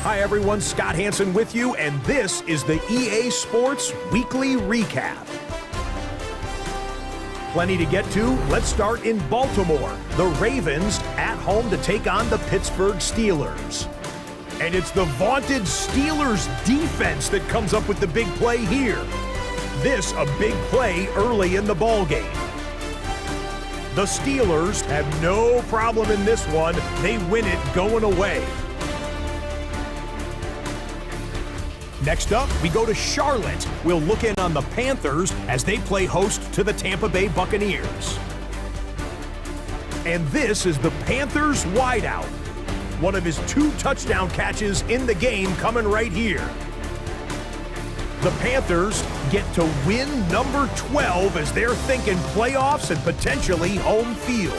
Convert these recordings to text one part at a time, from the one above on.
Hi everyone, Scott Hansen with you, and this is the EA Sports Weekly Recap. Plenty to get to. Let's start in Baltimore. The Ravens at home to take on the Pittsburgh Steelers. And it's the vaunted Steelers defense that comes up with the big play here. This a big play early in the ballgame. The Steelers have no problem in this one. They win it going away. Next up, we go to Charlotte. We'll look in on the Panthers as they play host to the Tampa Bay Buccaneers. And this is the Panthers wideout. One of his 2 touchdown catches in the game coming right here. The Panthers get to win number 12 as they're thinking playoffs and potentially home field.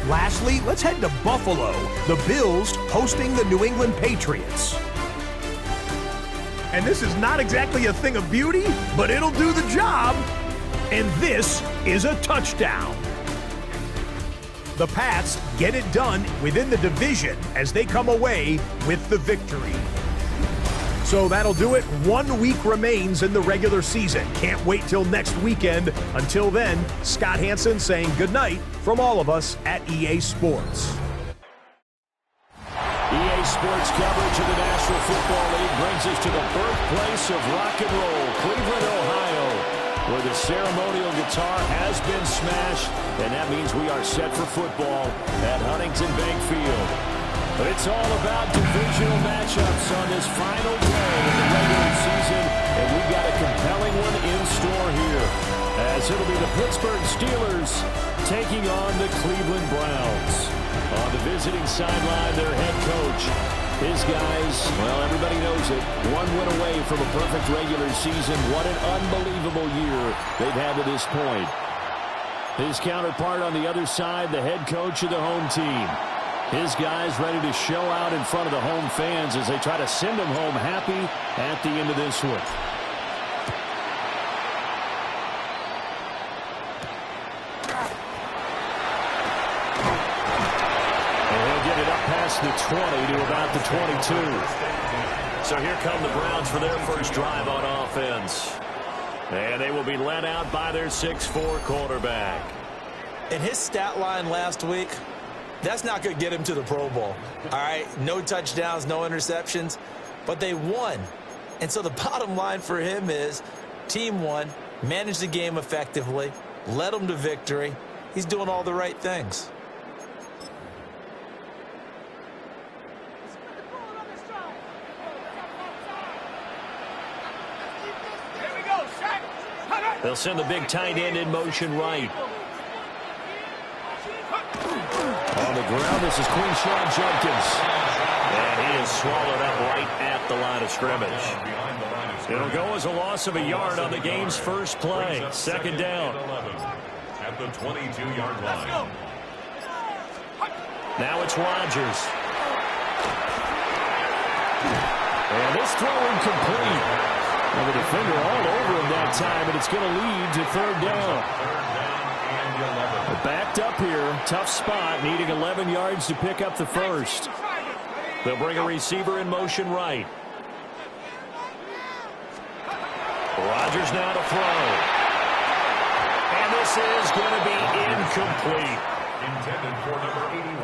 Lastly, let's head to Buffalo. The Bills hosting the New England Patriots. And this is not exactly a thing of beauty, but it'll do the job. And this is a touchdown. The Pats get it done within the division as they come away with the victory. So that'll do it. 1 week remains in the regular season. Can't wait till next weekend. Until then, Scott Hansen saying goodnight from all of us at EA Sports. EA Sports coverage of the National Football League brings us to the birthplace of rock and roll, Cleveland, Ohio, where the ceremonial guitar has been smashed, and that means we are set for football at Huntington Bank Field. But it's all about divisional matchups on this final day of the regular season, and we've got a compelling one in store here, as it'll be the Pittsburgh Steelers taking on the Cleveland Browns. On the visiting sideline, their head coach. His guys, well, everybody knows it. 1 win away from a perfect regular season. What an unbelievable year they've had to this point. His counterpart on the other side, the head coach of the home team. His guys ready to show out in front of the home fans as they try to send them home happy at the end of this one. The 20 to about the 22. So here come the Browns for their first drive on offense. And they will be led out by their 6'4" quarterback. And his stat line last week, that's not going to get him to the Pro Bowl. All right, no touchdowns, no interceptions, but they won. And so the bottom line for him is team won, managed the game effectively, led them to victory. He's doing all the right things. They'll send the big tight end in motion right. On the ground, this is Quinshon Judkins. And he is swallowed up right at the line of scrimmage. It'll go as a loss of a yard on the game's first play. 2nd down. At the 22-yard line. Now it's Rodgers. And this throw incomplete. And the defender all over him that time, and it's going to lead to 3rd down. They're backed up here. Tough spot, needing 11 yards to pick up the first. They'll bring a receiver in motion right. Rodgers now to throw. And this is going to be incomplete.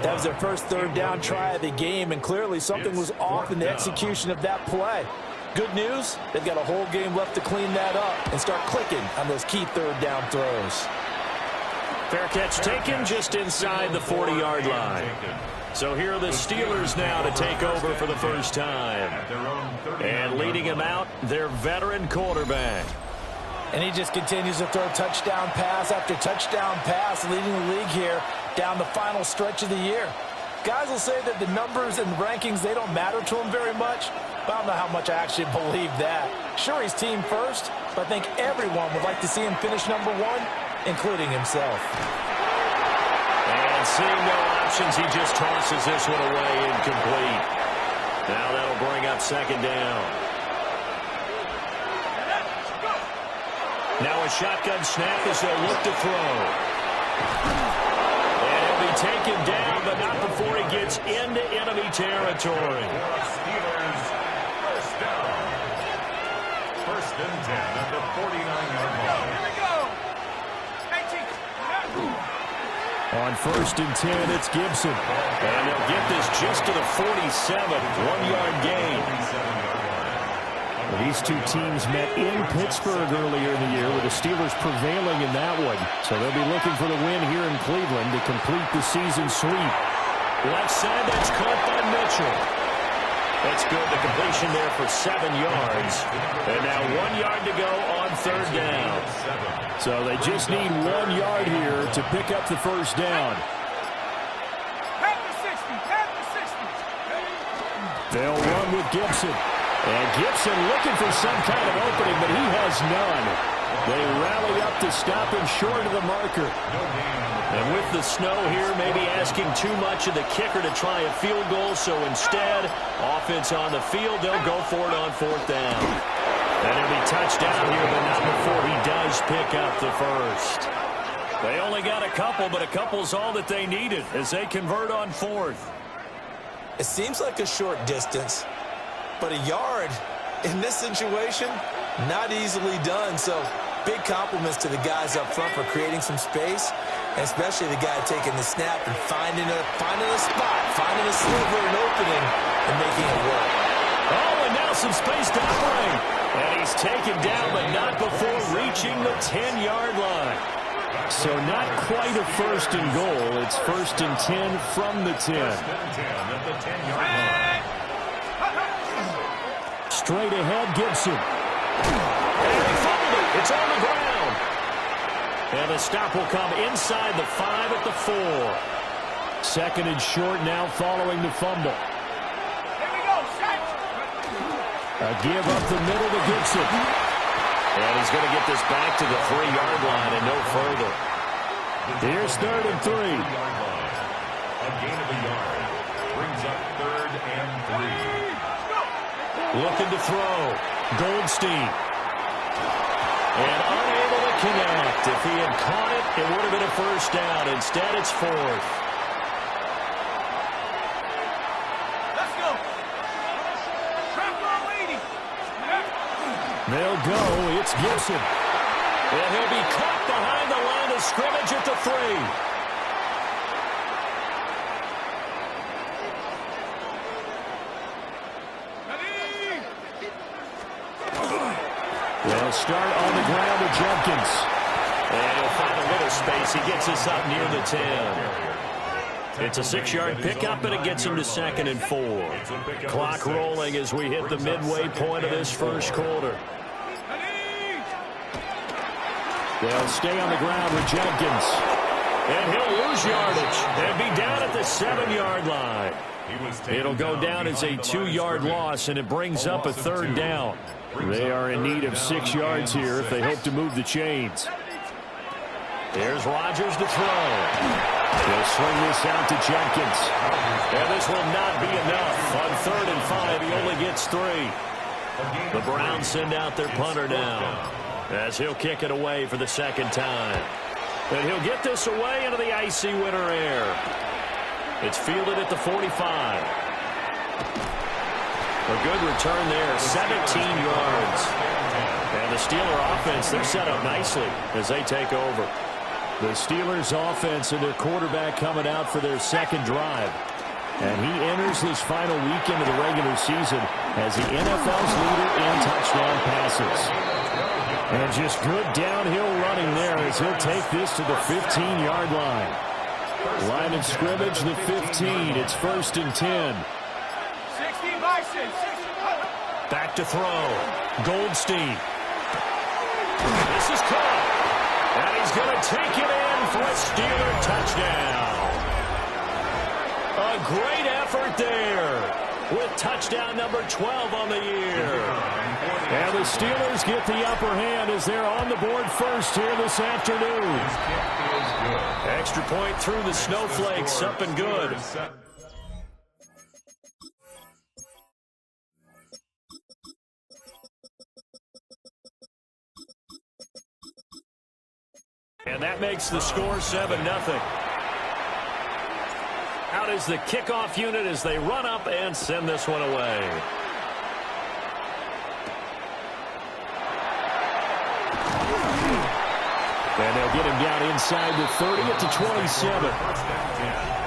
That was their first 3rd down try of the game, and clearly something was off in the execution of that play. Good news, they've got a whole game left to clean that up and start clicking on those key 3rd down throws. Fair catch taken just inside the 40-yard line. So here are the Steelers now to take over for the first time. And leading him out, their veteran quarterback. And he just continues to throw touchdown pass after touchdown pass, leading the league here down the final stretch of the year. Guys will say that the numbers and rankings, they don't matter to him very much, but I don't know how much I actually believe that. Sure, he's team first, but I think everyone would like to see him finish number 1, including himself. And seeing no options, he just tosses this one away incomplete. Now that'll bring up 2nd down. Now a shotgun snap as they'll look to throw. And he'll be be taken down, but not before he gets into enemy territory. Steelers, first down. First and 10 at the 49-yard line. Here we go. On first and 10, it's Gibson. And they'll get this just to the 47, one-yard gain. These two teams met in Pittsburgh earlier in the year with the Steelers prevailing in that one. So they'll be looking for the win here in Cleveland to complete the season sweep. Left side, that's caught by Mitchell. That's good. The completion there for 7 yards. And now 1 yard to go on third down. So they just need 1 yard here to pick up the first down. Half the 60. Half the 60. They'll run with Gibson. And Gibson looking for some kind of opening, but he has none. They rally up to stop him short of the marker. And with the snow here, maybe asking too much of the kicker to try a field goal, so instead, offense on the field, they'll go for it on fourth down. And he'll be touchdown here, but not before he does pick up the first. They only got a couple, but a couple's all that they needed as they convert on fourth. It seems like a short distance, but a yard in this situation, not easily done. So big compliments to the guys up front for creating some space, and especially the guy taking the snap and finding a spot, finding a sliver, an opening, and making it work. Oh, and now some space to operate. And he's taken down, but not before reaching the 10-yard line. So not quite a first and goal. It's first and 10 from the 10. First and 10 at the 10-yard line. Straight ahead, Gibson. And he fumbled it. It's on the ground. And the stop will come inside the 5 at the 4. Second and short now following the fumble. Here we go. Set. A give up the middle to Gibson. And he's going to get this back to the 3-yard line and no further. Here's third and 3. A gain of a yard. Brings up third and 3. Looking to throw. Goldstein. And unable to connect. If he had caught it, it would have been a first down. Instead, it's fourth. Let's go. Trap roll 80. They'll go. It's Gibson. And he'll be caught behind the line of scrimmage at the 3. They'll start on the ground with Jenkins. And he'll find a little space. He gets us up near the 10. It's a 6-yard pickup, and it gets him to second and 4. Clock rolling as we hit the midway point of this first quarter. They'll stay on the ground with Jenkins. And he'll lose yardage and be down at the 7-yard line. It'll go down as a 2-yard loss, and it brings up a third down. They are in need of 6 yards here if they hope to move the chains. Here's Rodgers to throw. They'll swing this out to Jenkins. And this will not be enough. On third and 5, he only gets 3. The Browns send out their punter now as he'll kick it away for the second time. And he'll get this away into the icy winter air. It's fielded at the 45. A good return there, 17 yards. And the Steeler offense, they're set up nicely as they take over. The Steelers offense and their quarterback coming out for their second drive. And he enters this final weekend of the regular season as the NFL's leader in touchdown passes. And just good downhill running there as he'll take this to the 15-yard line. Line of scrimmage, the 15. It's first and 10. 60 by 6. Back to throw. Goldstein. This is caught. And he's going to take it in for a Steeler touchdown. A great effort there with touchdown number 12 on the year. And the Steelers get the upper hand as they're on the board first here this afternoon. Extra point through the snowflakes, up and good. And that makes the score 7-0. Out is the kickoff unit as they run up and send this one away. And they'll get him down inside the 30 at the 27.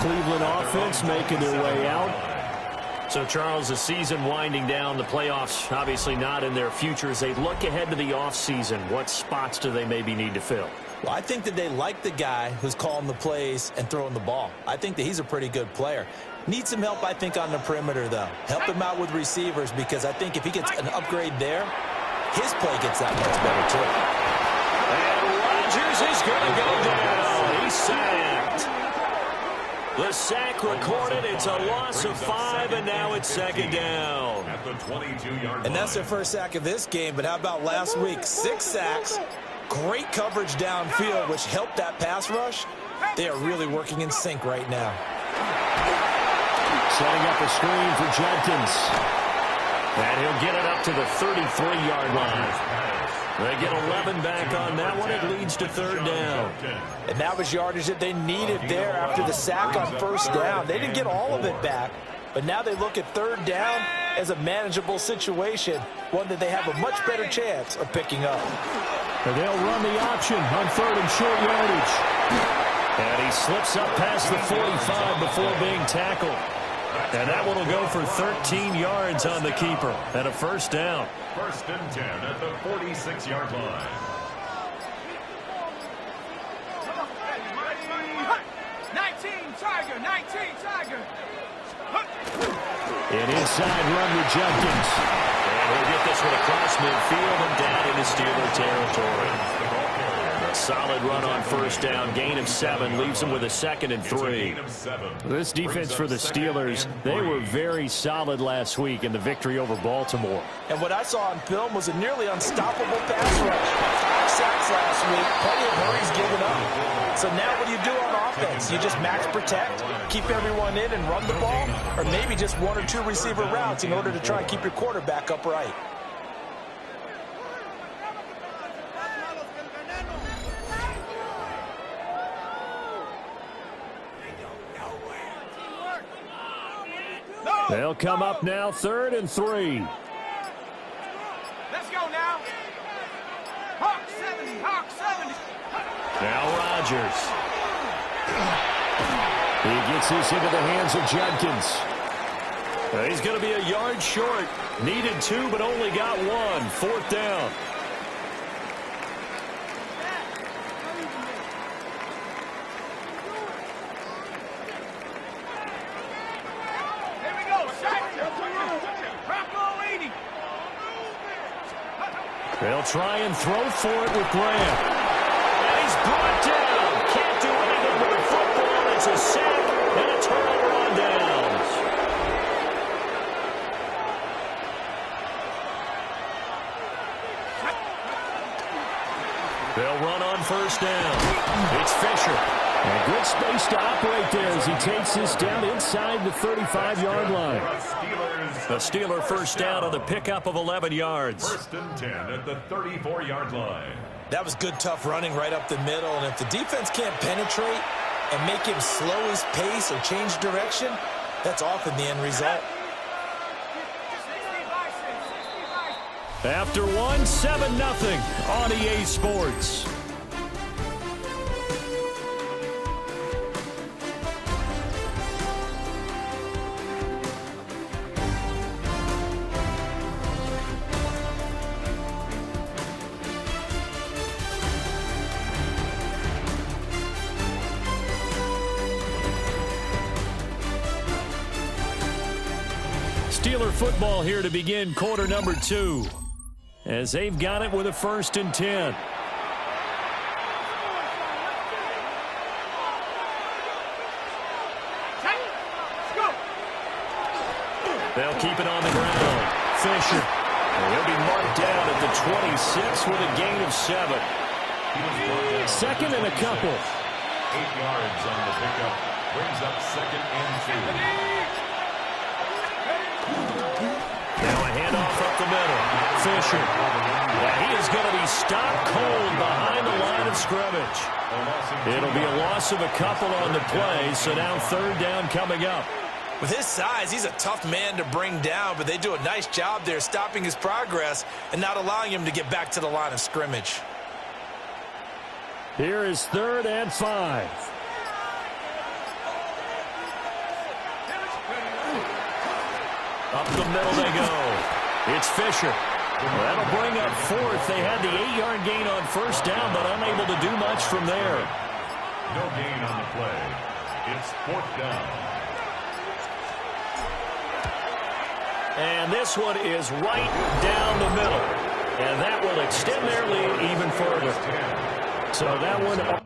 Cleveland offense making their way out. So, Charles, the season winding down, the playoffs obviously not in their future. As they look ahead to the offseason, what spots do they maybe need to fill? Well, I think that they like the guy who's calling the plays and throwing the ball. I think that he's a pretty good player. Needs some help, I think, on the perimeter, though. Help him out with receivers, because I think if he gets an upgrade there, his play gets that much better, too. And Rodgers is going to go down. He's sacked. The sack recorded. It's a loss of 5, and now it's second down. At the 22-yard line. And that's their first sack of this game, but how about last week? 6 sacks, great coverage downfield, which helped that pass rush. They are really working in sync right now. Setting up a screen for Jenkins. And he'll get it up to the 33-yard line. They get 11 back on that one. It leads to third down. And that was yardage that they needed there after the sack on first down. They didn't get all of it back, but now they look at third down as a manageable situation, one that they have a much better chance of picking up. And they'll run the option on third and short yardage. And he slips up past the 45 before being tackled. And that one will go for 13 yards on the keeper and a first down. First and 10 at the 46-yard line. 19 Tiger, 19 Tiger. An inside run with Jenkins. And he'll get this one across midfield and down into Steeler territory. Solid run on first down. Gain of 7 leaves them with a 2nd and 3. This defense for the Steelers, they were very solid last week in the victory over Baltimore. And what I saw on film was a nearly unstoppable pass rush. 5 sacks last week, plenty of hurries given up. So now what do you do on offense? You just max protect, keep everyone in and run the ball, or maybe just 1 or 2 receiver routes in order to try and keep your quarterback upright. They'll come up now, 3rd and 3. Let's go now. Hawk 70, Hawk 70. Now Rodgers. He gets this into the hands of Jenkins. He's going to be a yard short. Needed 2, but only got 1. 4th down. They'll try and throw for it with Graham. And he's brought down. Can't do anything with the football. It's a sack and a turnover on downs. They'll run on first down. It's Fisher. And good space to operate there as he takes this down inside the 35-yard line. A Steeler first down on the pickup of 11 yards. First and 10 at the 34-yard line. That was good, tough running right up the middle. And if the defense can't penetrate and make him slow his pace or change direction, that's often the end result. After 1, 7-0 on EA Sports. Steeler football here to begin quarter number 2. As they've got it with a 1st and 10. They'll keep it on the ground. Fisher. And he'll be marked down at the 26 with a gain of 7. 2nd and a couple. 8 yards on the pickup. Brings up 2nd and 2. Now a handoff up the middle. Fisher. And he is going to be stopped cold behind the line of scrimmage. It'll be a loss of a couple on the play, so now third down coming up. With his size, he's a tough man to bring down, but they do a nice job there stopping his progress and not allowing him to get back to the line of scrimmage. Here is 3rd and 5. Up the middle they go. It's Fisher. That'll bring up 4th. They had the 8-yard gain on first down, but unable to do much from there. No gain on the play. It's 4th down. And this one is right down the middle. And that will extend their lead even further. So that one...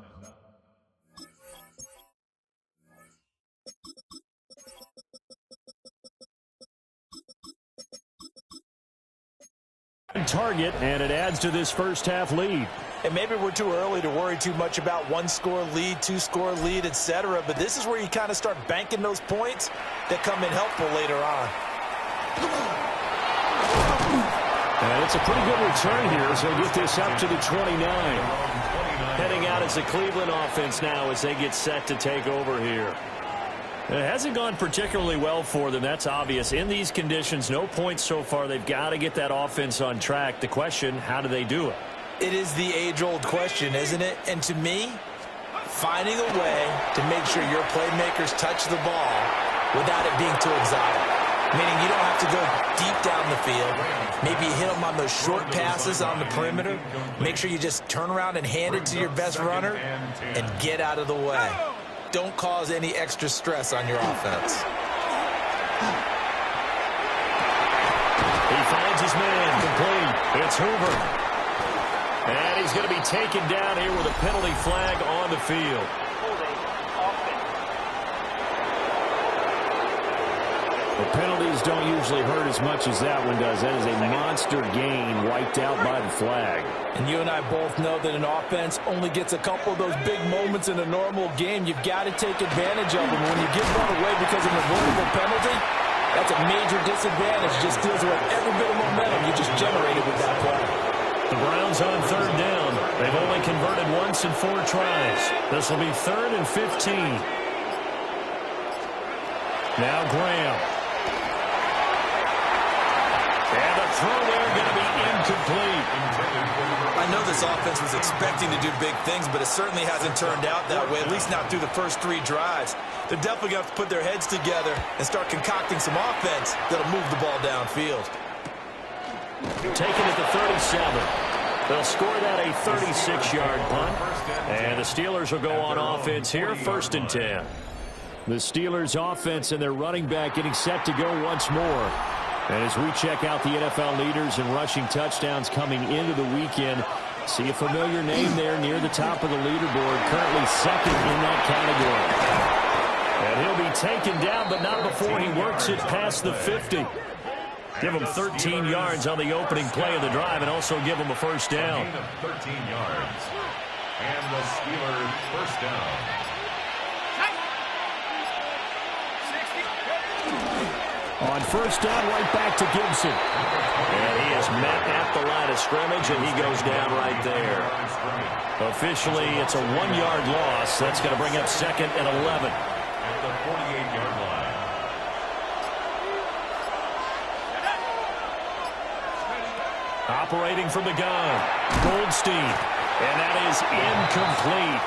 target, and it adds to this first half lead. And maybe we're too early to worry too much about 1-score lead, 2-score lead, etc. But this is where you kind of start banking those points that come in helpful later on. And it's a pretty good return here, so get this up to the 29. Heading out as the Cleveland offense now as they get set to take over here. It hasn't gone particularly well for them. That's obvious. In these conditions, no points so far. They've got to get that offense on track. The question, how do they do it? It is the age-old question, isn't it? And to me, finding a way to make sure your playmakers touch the ball without it being too exotic. Meaning you don't have to go deep down the field. Maybe hit them on those short passes on the perimeter. Make sure you just turn around and hand it to your best runner and get out of the way. Don't cause any extra stress on your offense. He finds his man complete. It's Hoover. And he's going to be taken down here with a penalty flag on the field. The penalties don't usually hurt as much as that one does. That is a monster gain wiped out by the flag. And you and I both know that an offense only gets a couple of those big moments in a normal game. You've got to take advantage of them. When you give one away because of an avoidable penalty, that's a major disadvantage. Just steals away every bit of momentum you just generated with that play. The Browns on third down. They've only converted once in 4 tries. This will be 3rd and 15. Now Graham. And the throw there going to be incomplete. I know this offense was expecting to do big things, but it certainly hasn't turned out that way, at least not through the first 3 drives. They're definitely going to have to put their heads together and start concocting some offense that'll move the ball downfield. Taken at the 37. They'll score that a 36-yard punt. And the Steelers will go on offense here, 1st and 10. The Steelers offense and their running back getting set to go once more. And as we check out the NFL leaders in rushing touchdowns coming into the weekend, see a familiar name there near the top of the leaderboard, currently 2nd in that category. And he'll be taken down, but not before he works it past the 50. Give him 13 yards on the opening play of the drive and also give him a first down. 13 yards. And the Steelers first down. On first down, right back to Gibson. And he is met at the line of scrimmage, and he goes down right there. Officially, it's a 1-yard loss. That's going to bring up 2nd and 11. At the 48-yard line. Operating from the gun, Goldstein. And that is incomplete.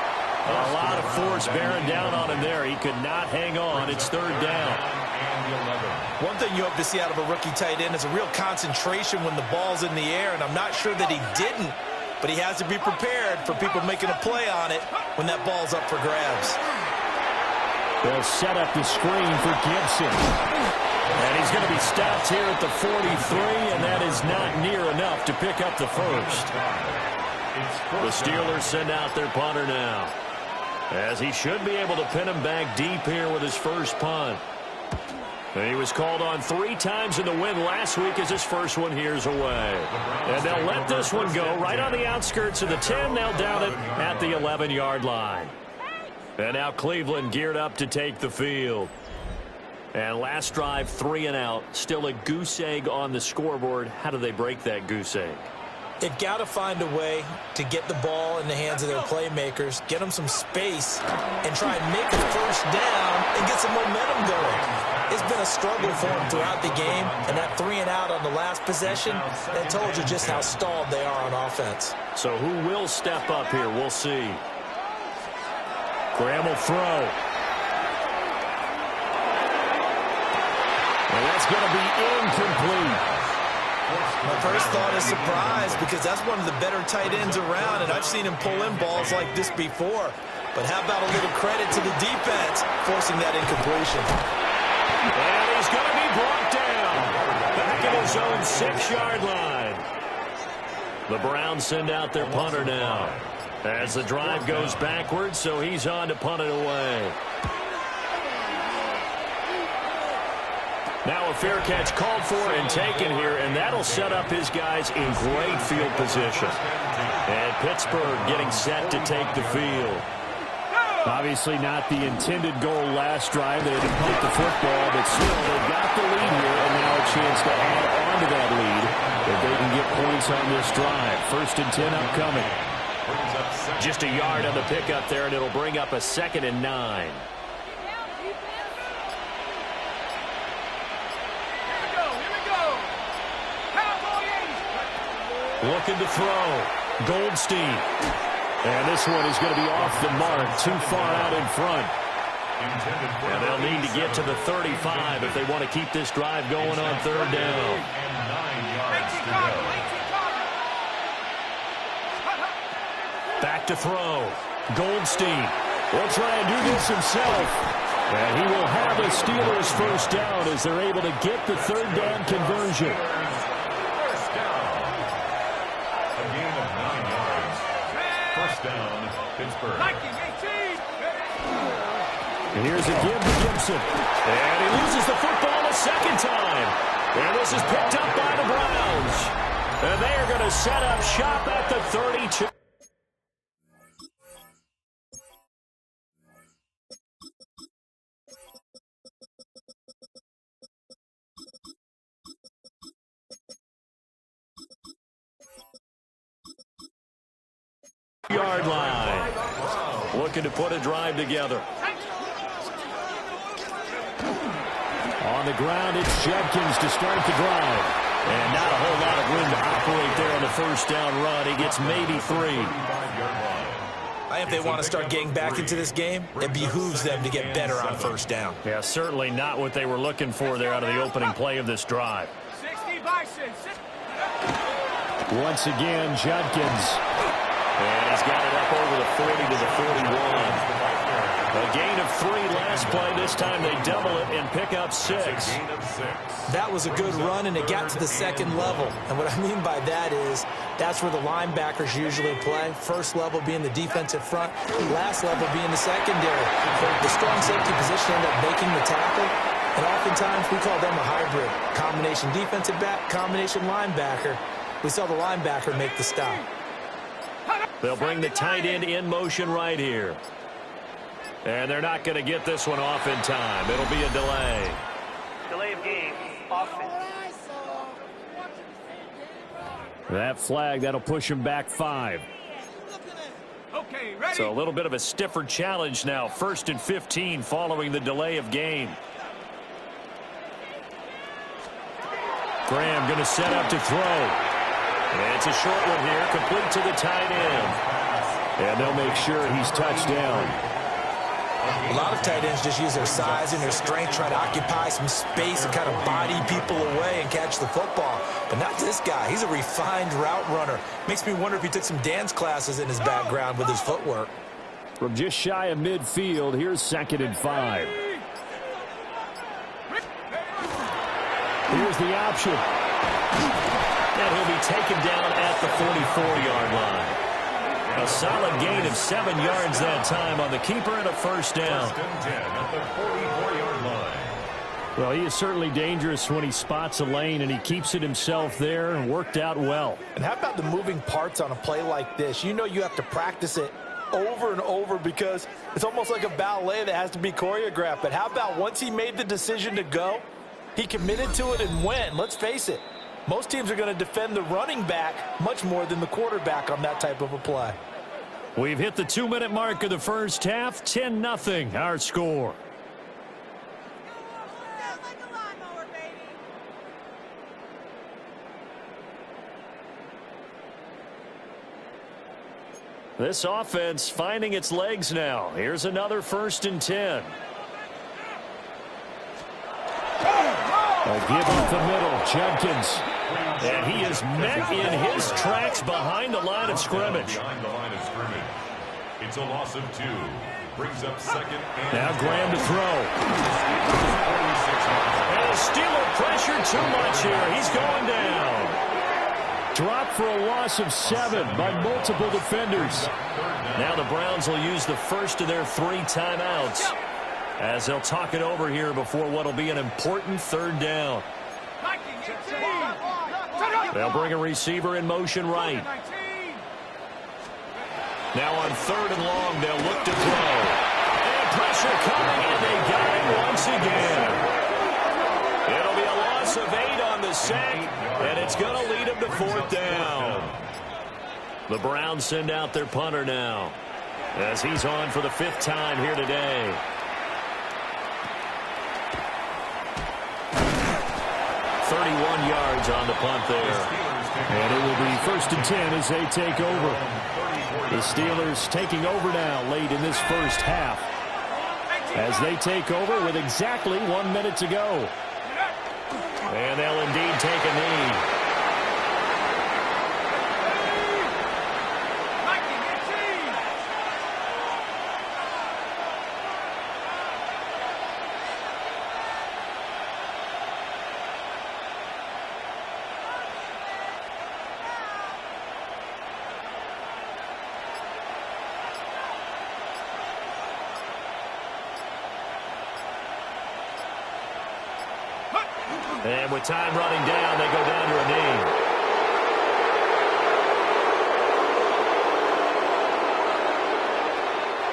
A lot of force bearing down on him there. He could not hang on. It's 3rd down. One thing you hope to see out of a rookie tight end is a real concentration when the ball's in the air, and I'm not sure that he didn't, but he has to be prepared for people making a play on it when that ball's up for grabs. They'll set up the screen for Gibson. And he's going to be stopped here at the 43, and that is not near enough to pick up the first. The Steelers send out their punter now, as he should be able to pin him back deep here with his first punt. And he was called on 3 times in the win last week as his first one here's away. And they'll let this one go right on the outskirts of the 10. They'll down it at the 11-yard line. And now Cleveland geared up to take the field. And last drive, 3 and out. Still a goose egg on the scoreboard. How do they break that goose egg? They've got to find a way to get the ball in the hands of their playmakers, get them some space, and try and make a first down and get some momentum going. It's been a struggle for them throughout the game, and that 3-and-out on the last possession, that told you just how stalled they are on offense. So who will step up here? We'll see. Graham will throw. And that's going to be incomplete. My first thought is surprise, because that's one of the better tight ends around, and I've seen him pull in balls like this before. But how about a little credit to the defense forcing that incompletion? And he's going to be brought down back at his own 6-yard line. The Browns send out their punter now as the drive goes backwards, so he's on to punt it away. Now a fair catch called for and taken here, and that'll set up his guys in great field position. And Pittsburgh getting set to take the field. Obviously not the intended goal last drive. They had to punt the football, but still they've got the lead here, and now a chance to add on to that lead if they can get points on this drive. 1st and 10 upcoming. Just a yard on the pickup there, and it'll bring up a 2nd and 9. Looking to throw. Goldstein. And this one is going to be off the mark, too far out in front. And they'll need to get to the 35 if they want to keep this drive going on 3rd down. Back to throw. Goldstein will try and do this himself. And he will have a Steelers first down as they're able to get the 3rd down conversion. Down, Pittsburgh. And here's a give to Gibson. And he loses the football a 2nd time. And this is picked up by the Browns. And they are going to set up shop at the 32. Yard line. Looking to put a drive together. On the ground, it's Judkins to start the drive. And not a whole lot of room to operate there on the first down run. He gets maybe 3. I think if they want to start getting back into this game, it behooves them to get better on first down. Yeah, certainly not what they were looking for there out of the opening play of this drive. 60 Bison. Once again, Judkins. And he's got it up over the 40 to the 41. A gain of 3 last play. This time they double it and pick up 6. That was a good run, and it got to the 2nd level. And what I mean by that is that's where the linebackers usually play. First level being the defensive front, last level being the secondary. The strong safety position ended up making the tackle, and oftentimes we call them a hybrid. Combination defensive back, combination linebacker. We saw the linebacker make the stop. They'll bring the tight end in motion right here. And they're not going to get this one off in time. It'll be a delay. Delay of game, offense. That flag, that'll push him back 5. Okay, ready? So a little bit of a stiffer challenge now. 1st and 15 following the delay of game. Graham going to set up to throw. And it's a short one here, complete to the tight end. And they'll make sure he's touched down. A lot of tight ends just use their size and their strength, try to occupy some space and kind of body people away and catch the football. But not this guy. He's a refined route runner. Makes me wonder if he took some dance classes in his background with his footwork. From just shy of midfield, here's 2nd and 5. Here's the option. And he'll be taken down at the 44-yard line. A solid gain of 7 yards that time on the keeper and a first down. 1st and 10 at the 44-yard line. Well, he is certainly dangerous when he spots a lane, and he keeps it himself there and worked out well. And how about the moving parts on a play like this? You know you have to practice it over and over because it's almost like a ballet that has to be choreographed. But how about once he made the decision to go, he committed to it and went. Let's face it, Most teams are going to defend the running back much more than the quarterback on that type of a play. We've hit the 2-minute mark of the first half. 10-0 our score. This offense finding its legs now. Here's another 1st and 10. A give up the middle, Judkins. And he is met in his tracks behind the line of scrimmage. It's a loss of 2. Brings up 2nd and now Graham to throw. And the Steeler pressure too much here. He's going down. Dropped for a loss of 7 by multiple defenders. Now the Browns will use the first of their 3 timeouts as they'll talk it over here before what will be an important 3rd down. They'll bring a receiver in motion right. Now on 3rd and long, they'll look to throw. And pressure coming, and they got it once again. It'll be a loss of 8 on the sack, and it's going to lead them to 4th down. The Browns send out their punter now as he's on for the 5th time here today. Yards on the punt there. And it will be 1st and 10 as they take over. The Steelers taking over now late in this first half as they take over with exactly 1 minute to go. And they'll indeed take a knee. And with time running down, they go down to a knee.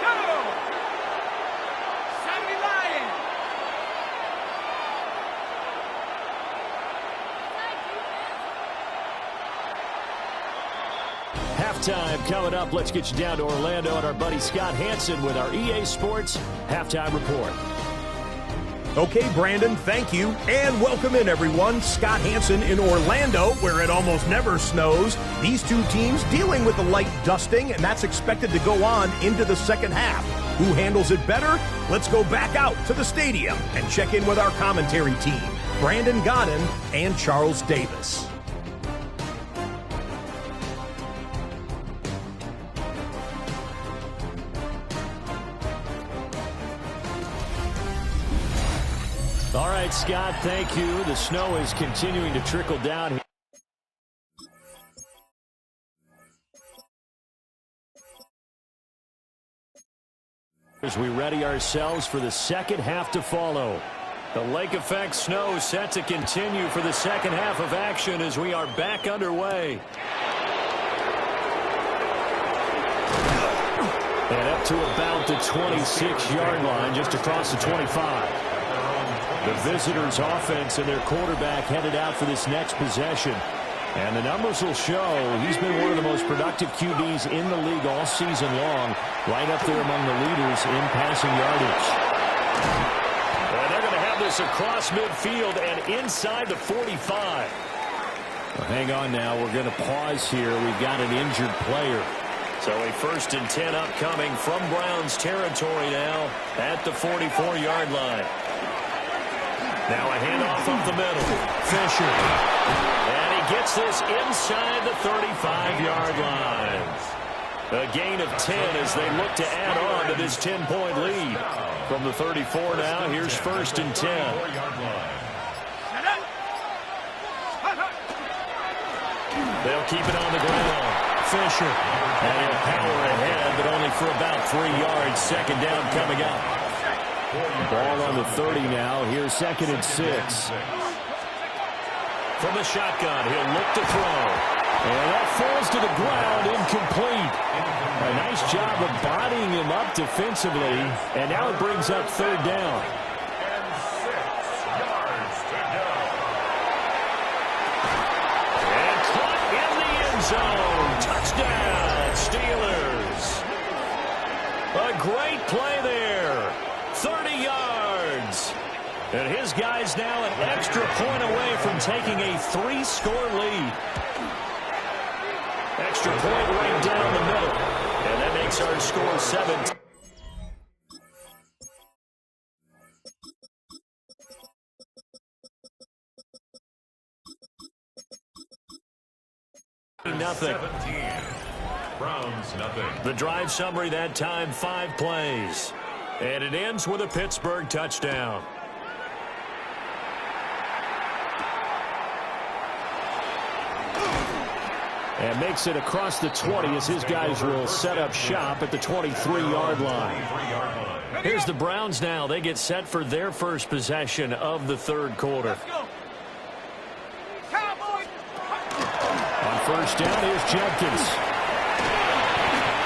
Go! 70 Lions! Halftime coming up. Let's get you down to Orlando and our buddy Scott Hansen with our EA Sports Halftime Report. Okay, Brandon, thank you. And welcome in, everyone. Scott Hansen in Orlando, where it almost never snows. These two teams dealing with a light dusting, and that's expected to go on into the second half. Who handles it better? Let's go back out to the stadium and check in with our commentary team, Brandon Godden and Charles Davis. All right, Scott, thank you. The snow is continuing to trickle down here. As we ready ourselves for the second half to follow. The lake effect snow set to continue for the second half of action as we are back underway. And up to about the 26-yard line, just across the 25. The visitors' offense and their quarterback headed out for this next possession. And the numbers will show he's been one of the most productive QBs in the league all season long, right up there among the leaders in passing yardage. And they're going to have this across midfield and inside the 45. Well, hang on now. We're going to pause here. We've got an injured player. So a 1st and 10 upcoming from Browns territory now at the 44-yard line. Now a handoff up the middle. Fisher. And he gets this inside the 35-yard line. A gain of 10 as they look to add on to this 10-point lead. From the 34 now, here's 1st and 10. They'll keep it on the ground. Fisher. And he'll power ahead, but only for about 3 yards. 2nd down coming up. Ball on the 30 now. Here's 2nd and 6. From the shotgun, he'll look to throw. And that falls to the ground, incomplete. A nice job of bodying him up defensively. And now it brings up 3rd down. zone. Touchdown, Steelers. A great play there. 30 yards. And his guy's now an extra point away from taking a 3-score lead. Extra point right down the middle. And that makes our score 7. Nothing. 17. Browns nothing. The drive summary that time, 5 plays. And it ends with a Pittsburgh touchdown. And makes it across the 20 as his guys will set up shop at the 23-yard line. Here's the Browns now. They get set for their first possession of the third quarter. On first down, here's Jenkins.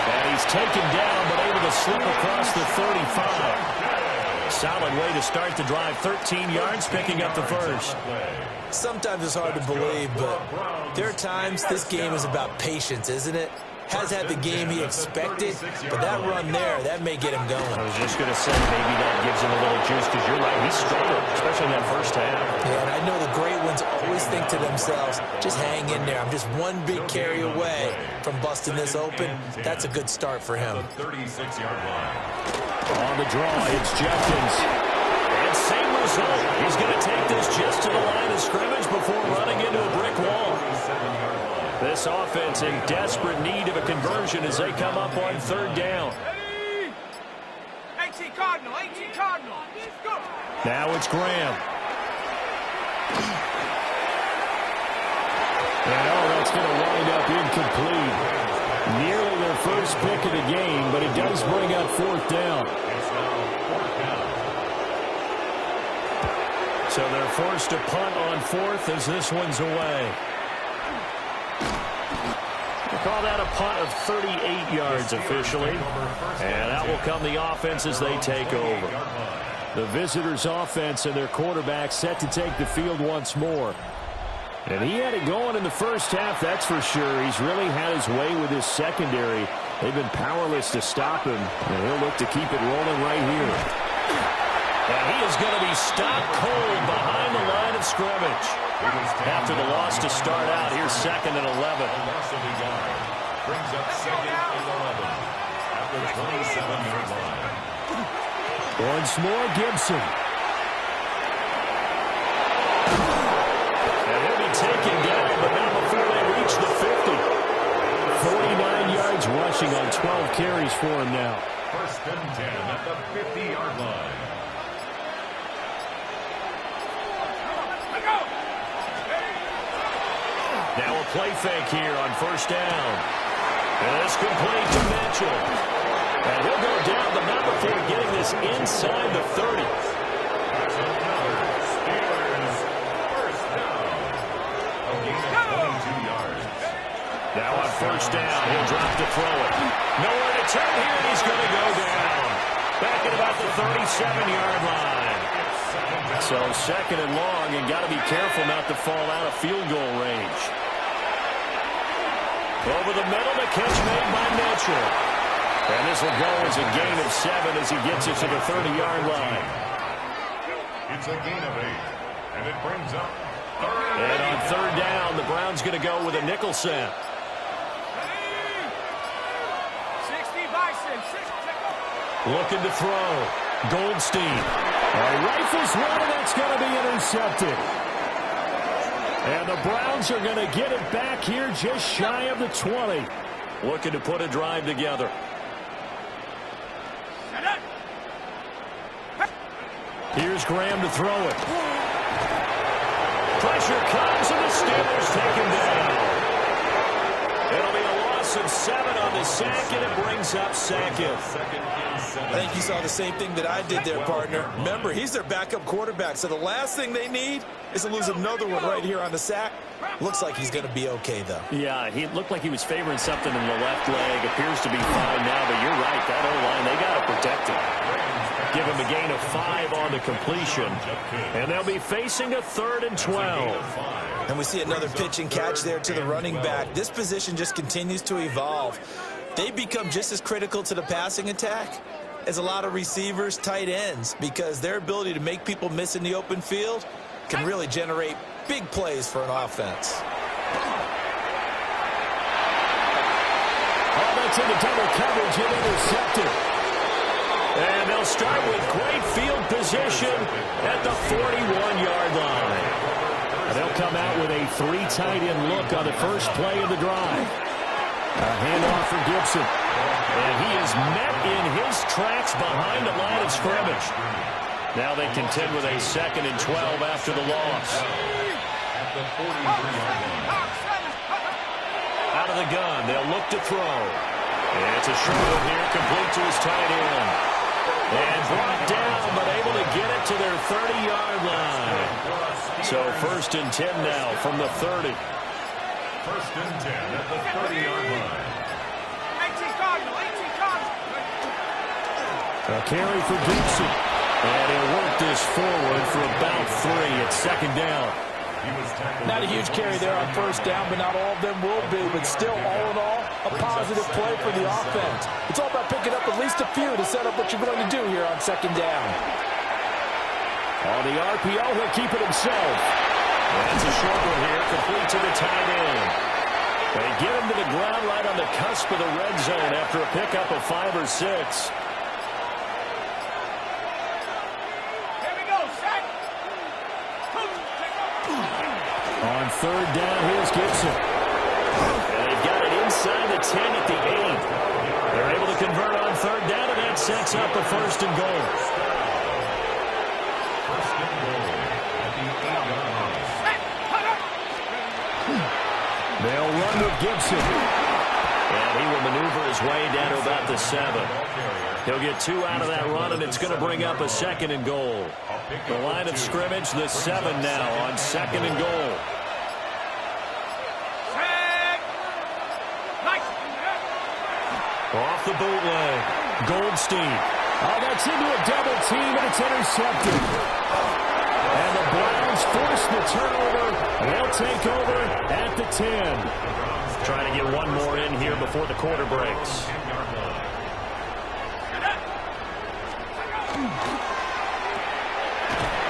And he's taken down, but able to slip across the 35. Solid way to start the drive. 13 yards, picking up the first. Sometimes it's hard to believe, but there are times this game is about patience, isn't it? Has had the game he expected, but that run there, that may get him going. I was just going to say, maybe that gives him a little juice, because you're right, he struggled, especially in that first half. Yeah, and I know the great ones always think to themselves, just hang in there. I'm just one big carry away from busting this open. That's a good start for him. 36-yard line. On the draw, it's Jenkins. And same result. He's going to take this just to the line of scrimmage before running into a brick wall. This offense in desperate need of a conversion as they come up on third down. 18 Cardinal, 18 Cardinal. Let's go. Now it's Graham. And that's going to wind up incomplete. Nearly their first pick of the game, but it does bring up fourth down. So they're forced to punt on fourth as this one's away. We'll call that a punt of 38 yards officially. And that will come the offense as they take over. The visitors' offense and their quarterback set to take the field once more. And he had it going in the first half, that's for sure. He's really had his way with his secondary. They've been powerless to stop him, and he'll look to keep it rolling right here. And he is going to be stopped cold behind the line of scrimmage. After the loss to start out, here's 2nd and 11. Loss of a yard. Brings up 2nd and 11. At the 27-yard line. Once more, Gibson. And he'll be taken down, but not before they reach the 50. 49 yards rushing on 12 carries for him now. 1st and 10 at the 50-yard line. Now a play fake here on first down. And it's complete to Mitchell. And he'll go down the middle before getting this inside the 30. That's another Steelers first down. A gain of 22 yards. Now on first down, he'll drop to throw it. Nowhere to turn here, and he's going to go down. Back at about the 37-yard line. So 2nd and long, and got to be careful not to fall out of field goal range. Over the middle, the catch made by Mitchell. And this will go as a gain of 7 as he gets it to the 30-yard line. It's a gain of 8. And it brings up 3rd. And on third down, the Browns going to go with a nickel set. 60 Bison, 60. Looking to throw. Goldstein. Rifles one, and that's going to be intercepted. And the Browns are going to get it back here just shy of the 20. Looking to put a drive together. Here's Graham to throw it. Pressure comes, and the Steelers take him down. It'll be a loss of 7 on the sack, and it brings up 2nd. I think you saw the same thing that I did there, partner. Remember, he's their backup quarterback, so the last thing they need is to lose another one right here on the sack. Looks like he's going to be okay, though. Yeah, he looked like he was favoring something in the left leg. Appears to be fine now, but you're right. That O-line, they got to protect him. give him a gain of 5 on the completion. And they'll be facing a 3rd and 12. And we see another pitch and catch there to the running back. This position just continues to evolve. They become just as critical to the passing attack as a lot of receivers, tight ends, because their ability to make people miss in the open field can really generate big plays for an offense. Oh, that's into double coverage and intercepted. And they'll start with great field position at the 41-yard line. They'll come out with a 3 tight end look on the first play of the drive. A handoff for Gibson. And he is met in his tracks behind the line of scrimmage. Now they contend with a 2nd and 12 after the loss. Out of the gun, they'll look to throw. And it's a short one here, complete to his tight end. And brought down, but able to get it to their 30-yard line. So 1st and 10 now from the 30. 1st and 10 at the 30-yard line. 18 Cardinal, 18 Cardinal. A carry for Gibson. And he'll work this forward for about 3 at 2nd down. Not a huge carry there on 1st down, but not all of them will be. But still, all in all, a positive play for the offense. It's all about picking up at least a few to set up what you're going to do here on 2nd down. On the RPO, he'll keep it himself. That's a short one here, complete to the tight end. They get him to the ground right on the cusp of the red zone after a pickup of 5 or 6. On 3rd down, here's Gibson. And they've got it inside the 10 at the 8. They're able to convert on 3rd down, and that sets up a 1st and goal. 1st and goal at the 8-yard line. They'll run with Gibson. And he will maneuver his way down to about the 7. He'll get 2 out of that run, and it's going to bring up a 2nd and goal. The line of scrimmage, the 7 now on 2nd and goal. Off the bootleg. Goldstein. Oh, that's into a double team, and it's intercepted. And the Browns force the turnover. They'll take over at the 10. Trying to get one more in here before the quarter breaks.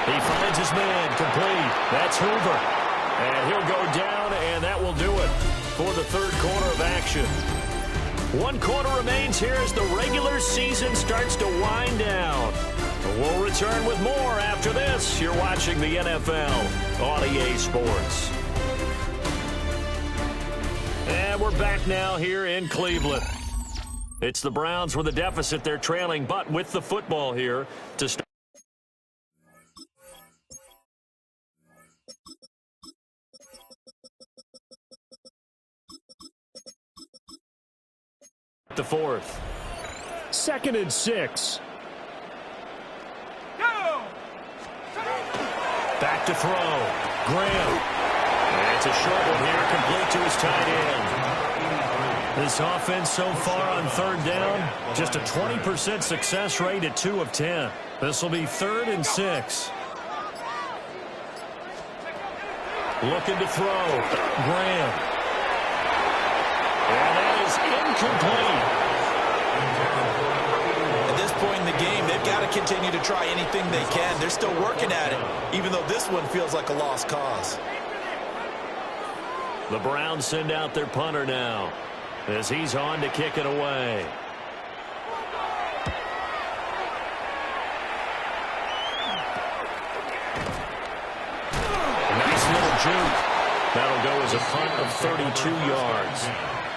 He finds his man, complete. That's Hoover. And he'll go down, and that will do it for the 3rd quarter of action. 1 quarter remains here as the regular season starts to wind down. We'll return with more after this. You're watching the NFL on EA Sports. And we're back now here in Cleveland. It's the Browns with a deficit. They're trailing, but with the football here to start. The 4th. 2nd and 6. Back to throw. Graham. And it's a short one here, complete to his tight end. This offense so far on 3rd down, just a 20% success rate at 2 of 10. This will be 3rd and 6. Looking to throw. Graham. And that is incomplete. At this point in the game, they've got to continue to try anything they can. They're still working at it, even though this one feels like a lost cause. The Browns send out their punter now as he's on to kick it away. Nice little juke. That'll go as a punt of 32 yards.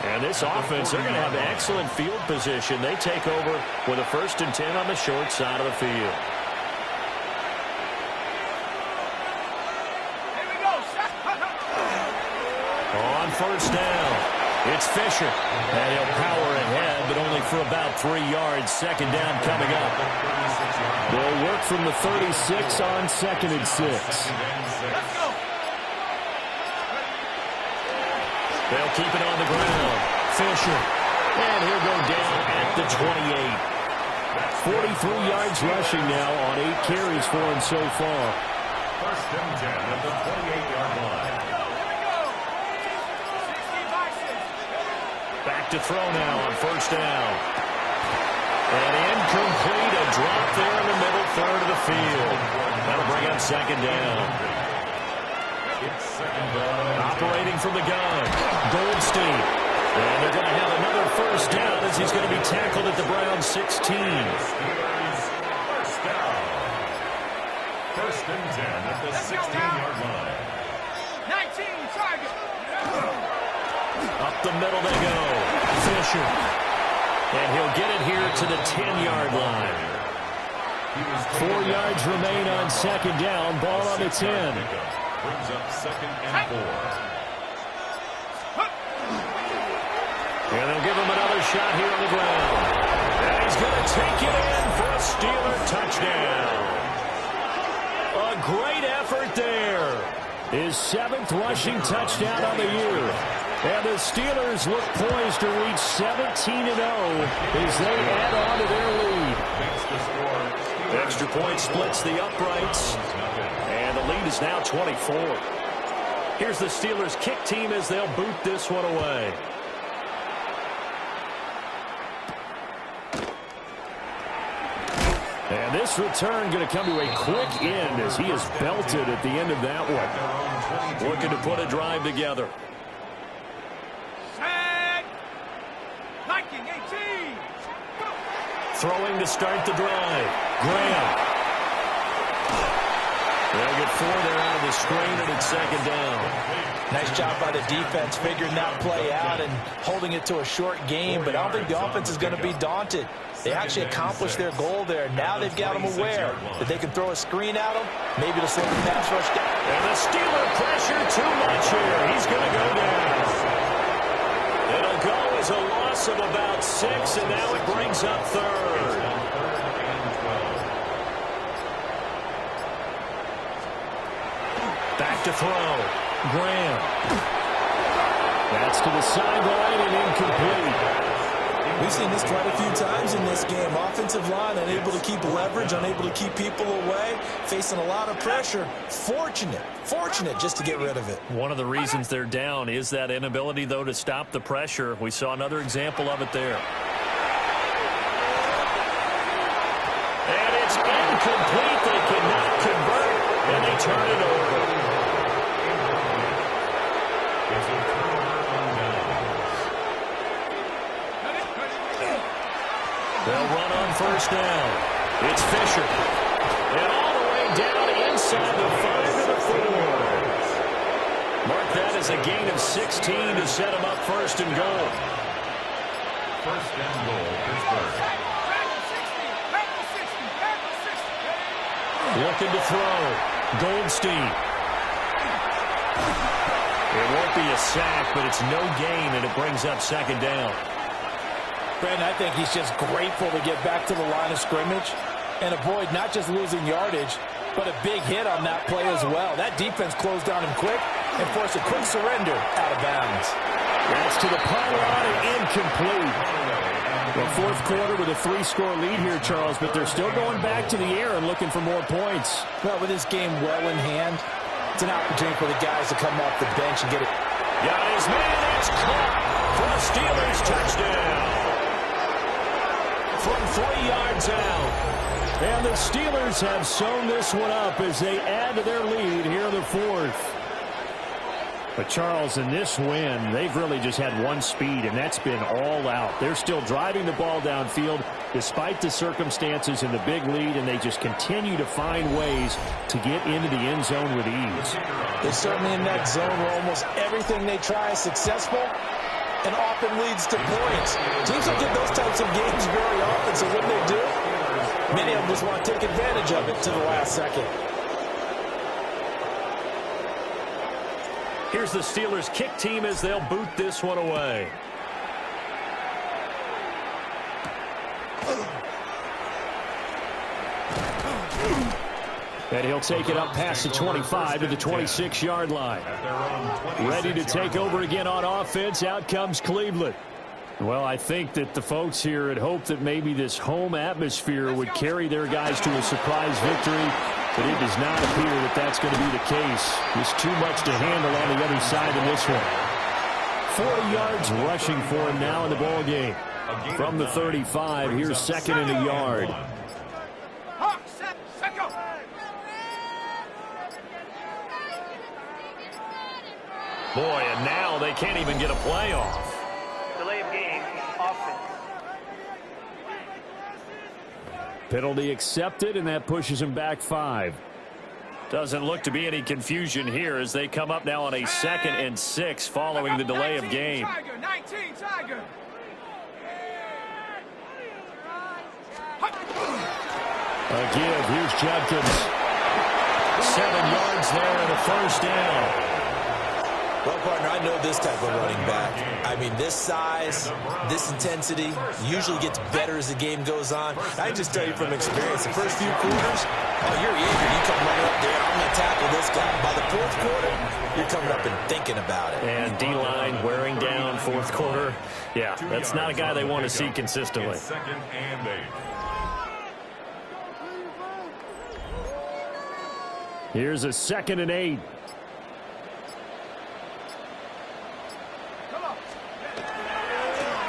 And this offense, they're going to have excellent field position. They take over with a 1st and 10 on the short side of the field. On 1st down, it's Fisher. And he'll power ahead, but only for about 3 yards. 2nd down coming up. They'll work from the 36 on 2nd and 6. They'll keep it on the ground. Fisher. And he'll go down at the 28. 43 yards rushing now on 8 carries for him so far. First and 10 at the 28-yard line. Back to throw now on first down. And incomplete, a drop there in the middle third of the field. That'll bring up second down. Operating from the gun, Goldstein. And they're going to have another first down as he's going to be tackled at the Browns 16. First down. First and 10 at the 16-yard line. 19 target. Up the middle they go. Fisher. And he'll get it here to the 10-yard line. 4 yards remain on second down. Ball on the 10. Brings up second and 4. And they'll give him another shot here on the ground. And he's going to take it in for a Steeler touchdown. A great effort there. His 7th rushing touchdown on the year. And the Steelers look poised to reach 17-0 as they add on to their lead. Extra point splits the uprights. And the lead is now 24. Here's the Steelers kick team as they'll boot this one away. And this return going to come to a quick end as he is belted at the end of that one. Looking to put a drive together. Set. Liking 18. Throwing to start the drive. Graham. They'll get 4 there out of the screen, and it's second down. Nice job by the defense figuring that play out and holding it to a short game, but I don't think the offense is going to be daunted. They actually accomplished their goal there. Now they've got them aware that they can throw a screen at them, maybe to slow the pass rush down. And the Steeler pressure too much here. He's going to go down. It'll go as a loss of about 6, and now it brings up third. Back to throw. Graham. That's to the sideline and incomplete. We've seen this quite a few times in this game. Offensive line unable to keep leverage, unable to keep people away, facing a lot of pressure. Fortunate just to get rid of it. One of the reasons they're down is that inability, though, to stop the pressure. We saw another example of it there. And it's incomplete. They cannot convert, and they turn it over. They'll run on first down. It's Fisher. And all the way down inside the 5 to the 4. Mark that as a gain of 16 to set him up first and goal. First and goal, Pittsburgh. Looking to throw. Goldstein. It won't be a sack, but it's no gain, and it brings up second down. Brandon, I think he's just grateful to get back to the line of scrimmage and avoid not just losing yardage, but a big hit on that play as well. That defense closed down him quick and forced a quick surrender out of bounds. That's to the pylon and incomplete. Well, fourth quarter with a 3-score lead here, Charles, but they're still going back to the air and looking for more points. Well, with this game well in hand, it's an opportunity for the guys to come off the bench and get it. Got his man, it's caught for a Steelers touchdown. From 3 yards out. And the Steelers have sewn this one up as they add to their lead here in the 4th. But, Charles, in this win, they've really just had one speed, and that's been all out. They're still driving the ball downfield despite the circumstances in the big lead, and they just continue to find ways to get into the end zone with ease. They're certainly in that zone where almost everything they try is successful and often leads to points. Teams don't get those types of games very often, so when they do, many of them just want to take advantage of it to the last second. Here's the Steelers kick team as they'll boot this one away. And he'll take it up past the 25 to the 26-yard line. Ready to take over again on offense. Out comes Cleveland. Well, I think that the folks here had hoped that maybe this home atmosphere would carry their guys to a surprise victory, but it does not appear that that's going to be the case. Just too much to handle on the other side in this one. 40 yards rushing for him now in the ball game. From the 35, here's second and a yard. Boy, and now they can't even get a play off. Delay of game, offense. Penalty accepted, and that pushes him back 5. Doesn't look to be any confusion here as they come up now on a 2nd and 6 following the delay of game. 19, Tiger. A give. Here's Judkins. 7 yards there and a first down. Well, partner, I know this type of running back. I mean, this size, this intensity usually gets better as the game goes on. I just tell you from experience, the first few quarters, oh, you're eager. You come running up there, I'm going to tackle this guy. By the 4th quarter, you're coming up and thinking about it. And D-line wearing down 4th quarter. Yeah, that's not a guy they want to see consistently. 2nd and 8. Here's a 2nd and 8.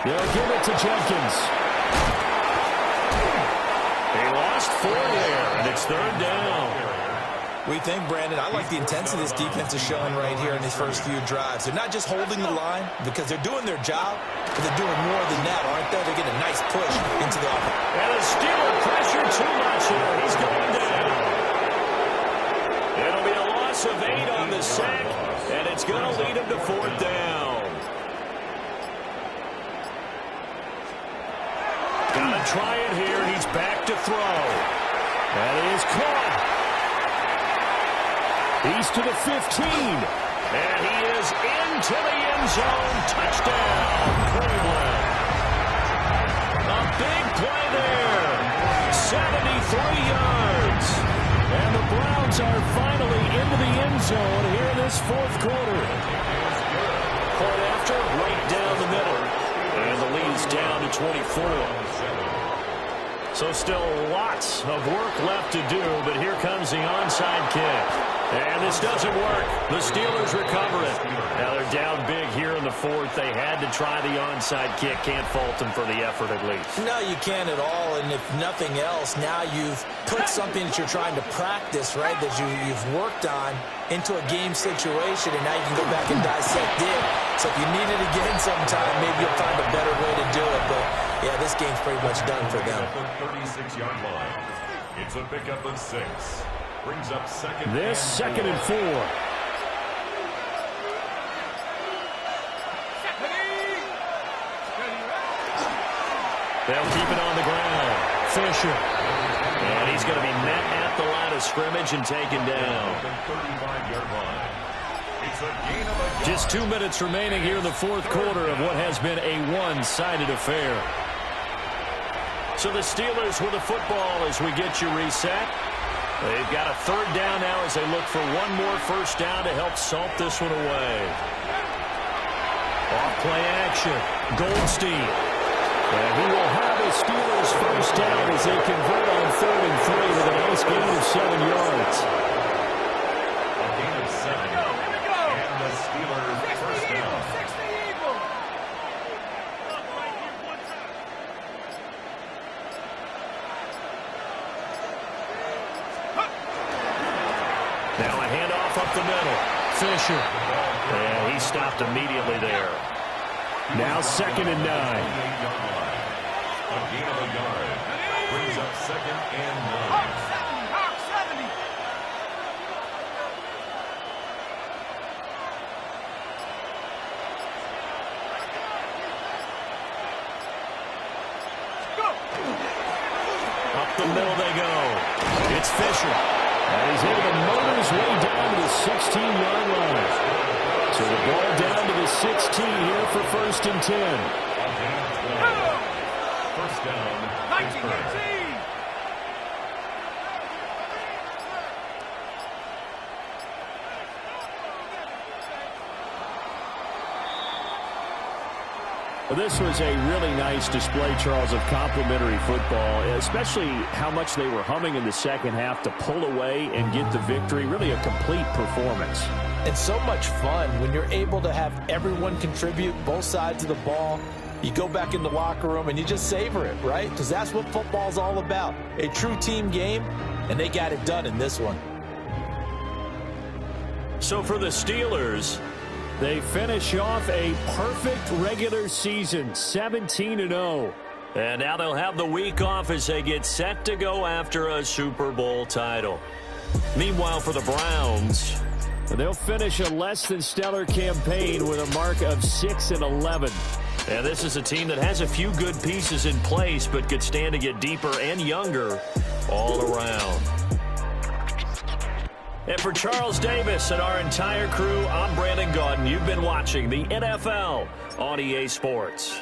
They'll give it to Jenkins. They lost 4 there, and it's 3rd down. What do you think, Brandon? I like the intensity this defense is showing right here in these first few drives. They're not just holding the line because they're doing their job, but they're doing more than that, aren't they? They're getting a nice push into the offense. And a Steeler pressure too much here. He's going down. It'll be a loss of 8 on the sack, and it's going to lead him to 4th down. Gonna try it here. He's back to throw. That is caught. He's to the 15. And he is into the end zone. Touchdown, Cleveland. A big play there. 73 yards. And the Browns are finally into the end zone here in this 4th quarter. Point after, right down the middle. And the lead's down to 24. So still lots of work left to do, but here comes the onside kick. And this doesn't work. The Steelers recover it. Now they're down big here in the 4th. They had to try the onside kick. Can't fault them for the effort at least. No, you can't at all. And if nothing else, now you've put something that you're trying to practice, right, that you've worked on into a game situation, and now you can go back and dissect it. So if you need it again sometime, maybe you'll find a better way to do it. But, yeah, this game's pretty much done for them. 36-yard line. It's a pickup of 6. Brings up 2nd. This 2nd and 4. They'll keep it on the ground. Fisher. And he's going to be met at the line of scrimmage and taken down. 35-yard line. It's a gain of a yard. Just 2 minutes remaining here in the 4th quarter of what has been a one-sided affair. So the Steelers with the football as we get you reset. They've got a 3rd down now as they look for one more first down to help salt this one away. Off play action. Goldstein. And he will have a Steelers first down as they convert on 3rd and 3 with a nice gain of 7 yards. A gain of 7. And the Steelers first down. Now a handoff up the middle. Fisher. And he stopped immediately there. Now 2nd and 9. A gain of a yard. Brings up 2nd and 9. Up the middle they go. It's Fisher. And he's able to motor his way down to the 16-yard line. So the ball down to the 16 here for 1st and 10. First down, Pittsburgh. Well, this was a really nice display, Charles, of complimentary football, especially how much they were humming in the second half to pull away and get the victory. Really a complete performance. And so much fun when you're able to have everyone contribute, both sides of the ball. You go back in the locker room and you just savor it, right? Because that's what football's all about. A true team game, and they got it done in this one. So for the Steelers, they finish off a perfect regular season, 17-0. And now they'll have the week off as they get set to go after a Super Bowl title. Meanwhile, for the Browns, they'll finish a less than stellar campaign with a mark of 6-11. and this is a team that has a few good pieces in place, but could stand to get deeper and younger all around. And for Charles Davis and our entire crew, I'm Brandon Gaudin. You've been watching the NFL on EA Sports.